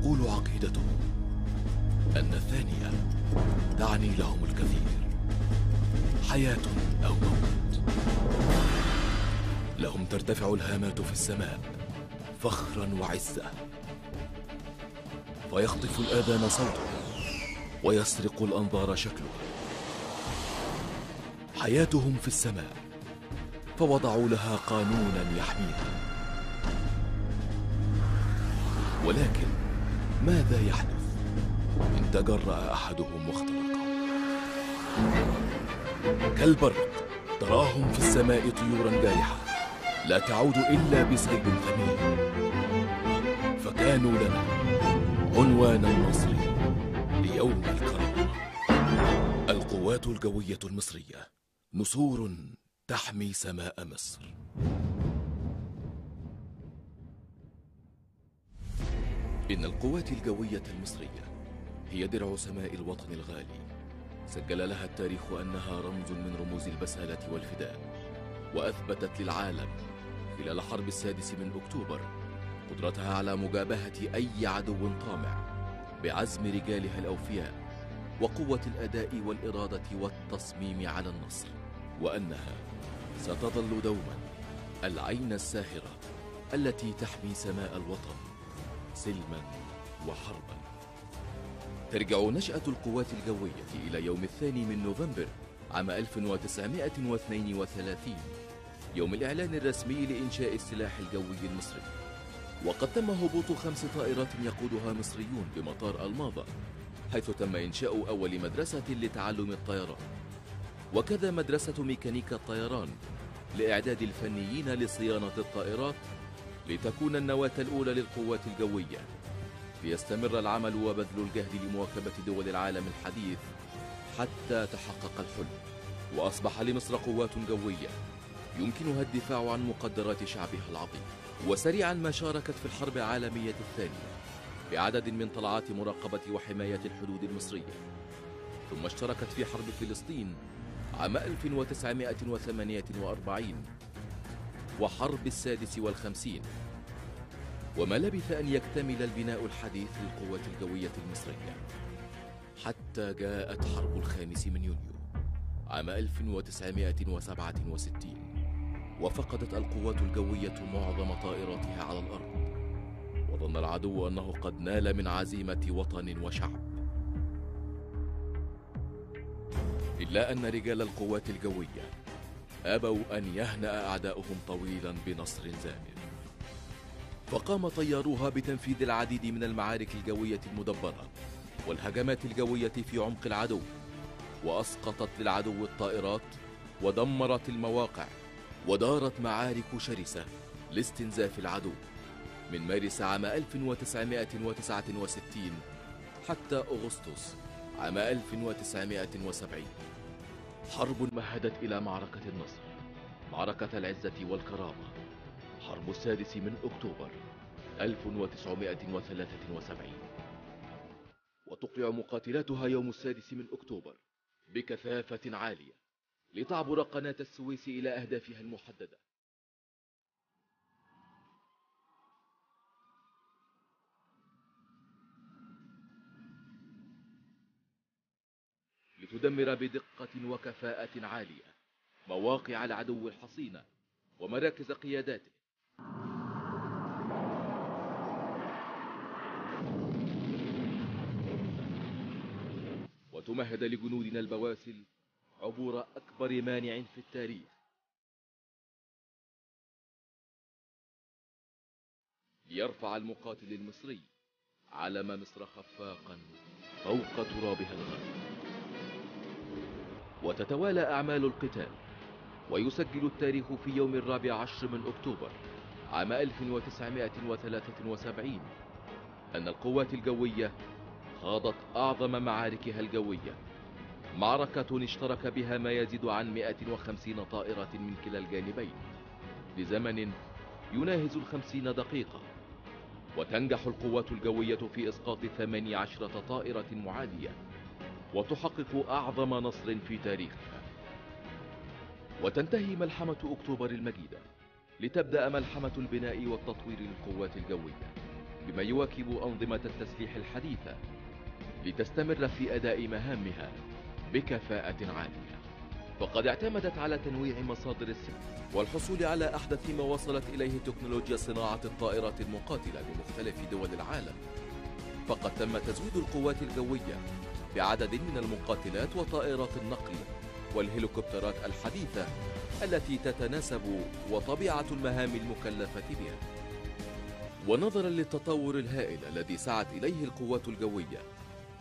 تقول عقيدتهم أن الثانية تعني لهم الكثير، حياة أو موت. لهم ترتفع الهامات في السماء فخرا وعزة، فيخطف الآذان صوته ويسرق الأنظار شكله. حياتهم في السماء فوضعوا لها قانونا يحميها. ولكن ماذا يحدث إن تجرأ أحدهم واخترق؟ كالبرق تراهم في السماء طيورا جارحة لا تعود إلا بسيب ثمين، فكانوا لنا عنوان النصر ليوم الكرامة. القوات الجوية المصرية، نسور تحمي سماء مصر. إن القوات الجوية المصرية هي درع سماء الوطن الغالي، سجل لها التاريخ أنها رمز من رموز البسالة والفداء، وأثبتت للعالم خلال حرب 6 أكتوبر قدرتها على مجابهة أي عدو طامع بعزم رجالها الأوفياء وقوة الأداء والإرادة والتصميم على النصر، وأنها ستظل دوما العين الساهرة التي تحمي سماء الوطن سلما وحربا. ترجع نشأة القوات الجوية إلى يوم 2 نوفمبر عام 1932، يوم الإعلان الرسمي لإنشاء السلاح الجوي المصري، وقد تم هبوط 5 طائرات يقودها مصريون بمطار الماظة، حيث تم إنشاء أول مدرسة لتعلم الطيران، وكذا مدرسة ميكانيكا الطيران لإعداد الفنيين لصيانة الطائرات، لتكون النواة الأولى للقوات الجوية، ليستمر العمل وبذل الجهد لمواكبة دول العالم الحديث حتى تحقق الحلم، وأصبح لمصر قوات جوية يمكنها الدفاع عن مقدرات شعبها العظيم. وسريعا ما شاركت في الحرب العالمية الثانية بعدد من طلعات مراقبة وحماية الحدود المصرية، ثم اشتركت في حرب فلسطين عام 1948 وحرب 56، وما لبث أن يكتمل البناء الحديث للقوات الجوية المصرية حتى جاءت حرب 5 يونيو عام 1967، وفقدت القوات الجوية معظم طائراتها على الأرض، وظن العدو أنه قد نال من عزيمة وطن وشعب. إلا أن رجال القوات الجوية أبوا أن يهنأ أعداؤهم طويلا بنصر زامر، فقام طياروها بتنفيذ العديد من المعارك الجوية المدبرة والهجمات الجوية في عمق العدو، وأسقطت للعدو الطائرات ودمرت المواقع، ودارت معارك شرسة لاستنزاف العدو من مارس عام 1969 حتى أغسطس عام 1970. حرب مهدت إلى معركة النصر، معركة العزة والكرامة، حرب 6 أكتوبر 1973، وتقلع مقاتلاتها يوم 6 أكتوبر بكثافة عالية لتعبر قناة السويس إلى أهدافها المحددة. لتدمر بدقة وكفاءة عالية مواقع العدو الحصينة ومراكز قياداته، وتمهد لجنودنا البواسل عبور أكبر مانع في التاريخ، ليرفع المقاتل المصري علم مصر خفاقا فوق ترابها الغالي. وتتوالى أعمال القتال، ويسجل التاريخ في يوم 14 أكتوبر عام 1973 أن القوات الجوية خاضت أعظم معاركها الجوية، معركة اشترك بها ما يزيد عن 150 طائرة من كلا الجانبين لزمن يناهز 50 دقيقة، وتنجح القوات الجوية في إسقاط 18 طائرة معادية، وتحقق أعظم نصر في تاريخها. وتنتهي ملحمة أكتوبر المجيدة لتبدأ ملحمة البناء والتطوير للقوات الجوية، بما يواكب أنظمة التسليح الحديثة لتستمر في أداء مهامها بكفاءة عالية. فقد اعتمدت على تنويع مصادر السلاح والحصول على أحدث ما وصلت إليه تكنولوجيا صناعة الطائرات المقاتلة بمختلف دول العالم. فقد تم تزويد القوات الجوية بعدد من المقاتلات وطائرات النقل والهليكوبترات الحديثة التي تتناسب وطبيعة المهام المكلفة بها. ونظرا للتطور الهائل الذي سعت إليه القوات الجوية،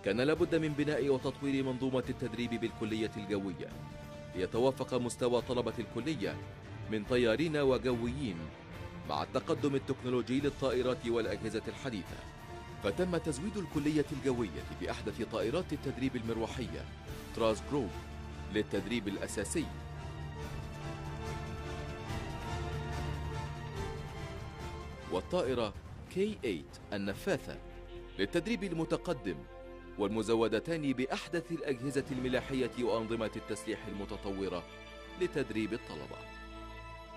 كان لابد من بناء وتطوير منظومة التدريب بالكلية الجوية ليتوافق مستوى طلبة الكلية من طيارين وجويين مع التقدم التكنولوجي للطائرات والأجهزة الحديثة. فتم تزويد الكلية الجوية بأحدث طائرات التدريب المروحية تراس جروف للتدريب الأساسي، والطائرة K8 النفاثة للتدريب المتقدم، والمزودتان بأحدث الأجهزة الملاحية وأنظمة التسليح المتطورة لتدريب الطلبة.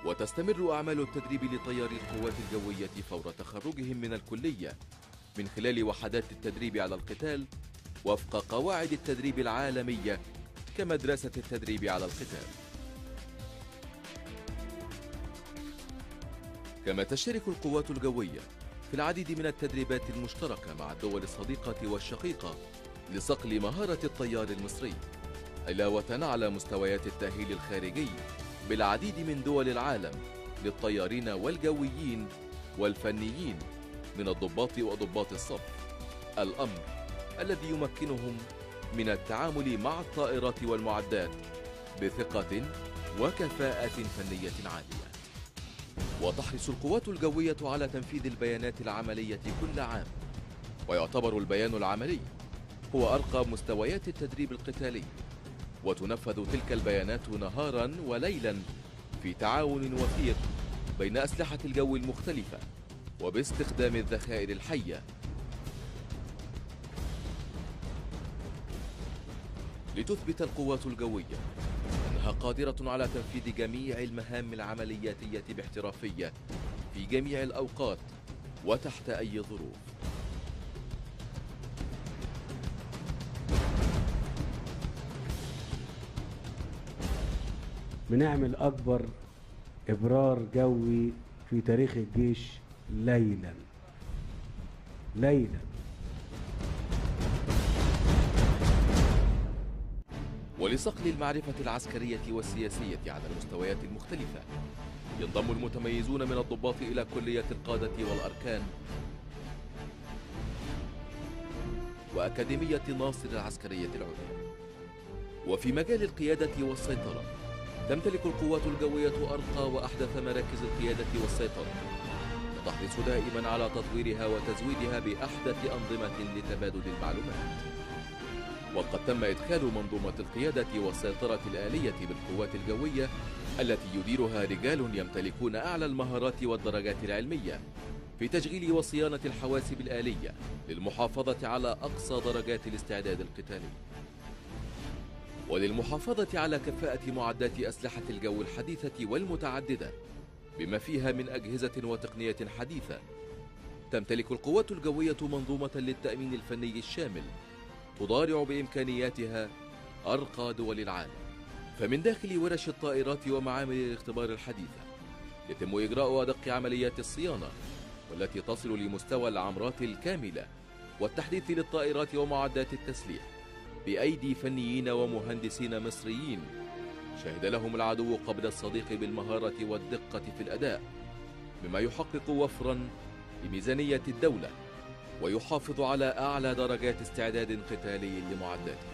وتستمر أعمال التدريب لطياري القوات الجوية فور تخرجهم من الكلية من خلال وحدات التدريب على القتال وفق قواعد التدريب العالمية كمدرسة التدريب على القتال. كما تشترك القوات الجوية في العديد من التدريبات المشتركة مع الدول الصديقة والشقيقة لصقل مهارة الطيار المصري، علاوة على مستويات التأهيل الخارجي بالعديد من دول العالم للطيارين والجويين والفنيين من الضباط وضباط الصف، الأمر الذي يمكنهم من التعامل مع الطائرات والمعدات بثقة وكفاءة فنية عالية. وتحرص القوات الجوية على تنفيذ البيانات العملية كل عام، ويعتبر البيان العملي هو أرقى مستويات التدريب القتالي، وتنفذ تلك البيانات نهارا وليلا في تعاون وثيق بين أسلحة الجو المختلفة وباستخدام الذخائر الحية لتثبت القوات الجوية أنها قادرة على تنفيذ جميع المهام العملياتية باحترافية في جميع الأوقات وتحت أي ظروف. بنعمل أكبر إبرار جوي في تاريخ الجيش ليلا. ولصقل المعرفة العسكرية والسياسية على المستويات المختلفة، ينضم المتميزون من الضباط إلى كلية القادة والأركان وأكاديمية ناصر العسكرية العليا. وفي مجال القيادة والسيطرة تمتلك القوات الجوية أرقى وأحدث مراكز القيادة والسيطرة، وتحرص دائما على تطويرها وتزويدها بأحدث أنظمة لتبادل المعلومات. وقد تم إدخال منظومة القيادة والسيطرة الآلية بالقوات الجوية التي يديرها رجال يمتلكون أعلى المهارات والدرجات العلمية في تشغيل وصيانة الحواسب الآلية للمحافظة على أقصى درجات الاستعداد القتالي، وللمحافظة على كفاءة معدات أسلحة الجو الحديثة والمتعددة بما فيها من أجهزة وتقنية حديثة. تمتلك القوات الجوية منظومة للتأمين الفني الشامل تضارع بإمكانياتها أرقى دول العالم. فمن داخل ورش الطائرات ومعامل الاختبار الحديثة يتم إجراء أدق عمليات الصيانة، والتي تصل لمستوى العمرات الكاملة والتحديث للطائرات ومعدات التسليح بأيدي فنيين ومهندسين مصريين شهد لهم العدو قبل الصديق بالمهارة والدقة في الأداء، مما يحقق وفرا لميزانية الدولة ويحافظ على أعلى درجات استعداد قتالي لمعداتها.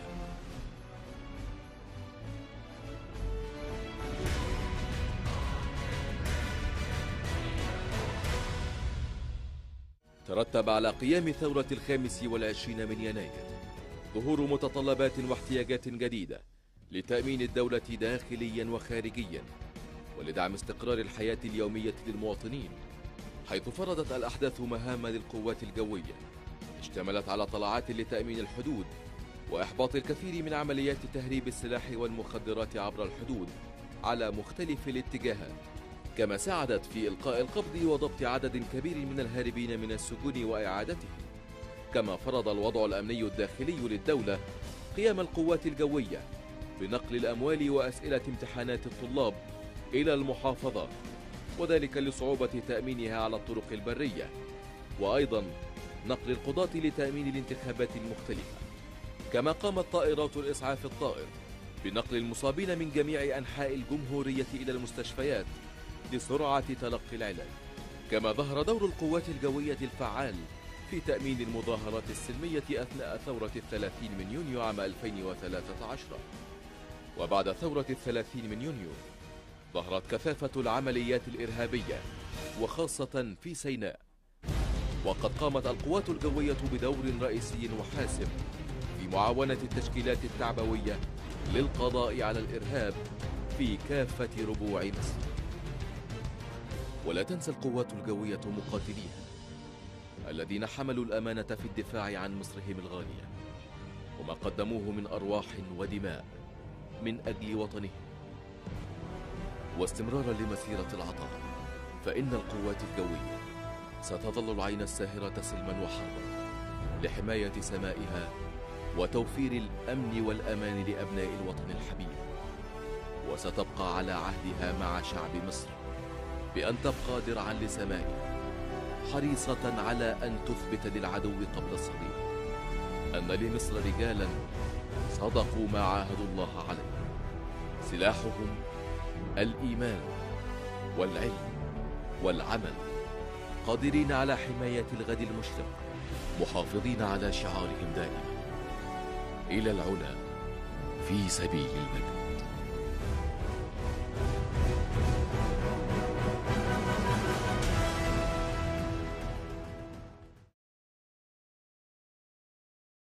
ترتب على قيام ثورة 25 من يناير ظهور متطلبات واحتياجات جديدة لتأمين الدولة داخليا وخارجيا ولدعم استقرار الحياة اليومية للمواطنين، حيث فرضت الأحداث مهام للقوات الجوية اشتملت على طلعات لتأمين الحدود وإحباط الكثير من عمليات تهريب السلاح والمخدرات عبر الحدود على مختلف الاتجاهات، كما ساعدت في إلقاء القبض وضبط عدد كبير من الهاربين من السجون وإعادتهم. كما فرض الوضع الأمني الداخلي للدولة قيام القوات الجوية بنقل الأموال وأسئلة امتحانات الطلاب إلى المحافظات، وذلك لصعوبة تأمينها على الطرق البرية، وأيضا نقل القضاة لتأمين الانتخابات المختلفة. كما قامت طائرات الإسعاف الطائر بنقل المصابين من جميع أنحاء الجمهورية إلى المستشفيات لسرعة تلقي العلاج. كما ظهر دور القوات الجوية الفعال في تأمين المظاهرات السلمية أثناء ثورة 30 من يونيو عام 2013. وبعد ثورة 30 من يونيو ظهرت كثافة العمليات الإرهابية وخاصة في سيناء، وقد قامت القوات الجوية بدور رئيسي وحاسم في معاونة التشكيلات التعبوية للقضاء على الإرهاب في كافة ربوع مصر. ولا تنسى القوات الجوية مقاتليها الذين حملوا الأمانة في الدفاع عن مصرهم الغالية، وما قدموه من أرواح ودماء من أجل وطنهم. واستمرارا لمسيرة العطاء، فإن القوات الجوية ستظل العين الساهرة سلما وحربا لحماية سمائها وتوفير الأمن والأمان لأبناء الوطن الحبيب، وستبقى على عهدها مع شعب مصر بأن تبقى درعا لسمائها، حريصة على أن تثبت للعدو قبل الصديق أن لمصر رجالا صدقوا ما عاهدوا الله عليه، سلاحهم الإيمان والعلم والعمل، قادرين على حماية الغد المشرق، محافظين على شعارهم دائما: إلى العلا في سبيل المجد.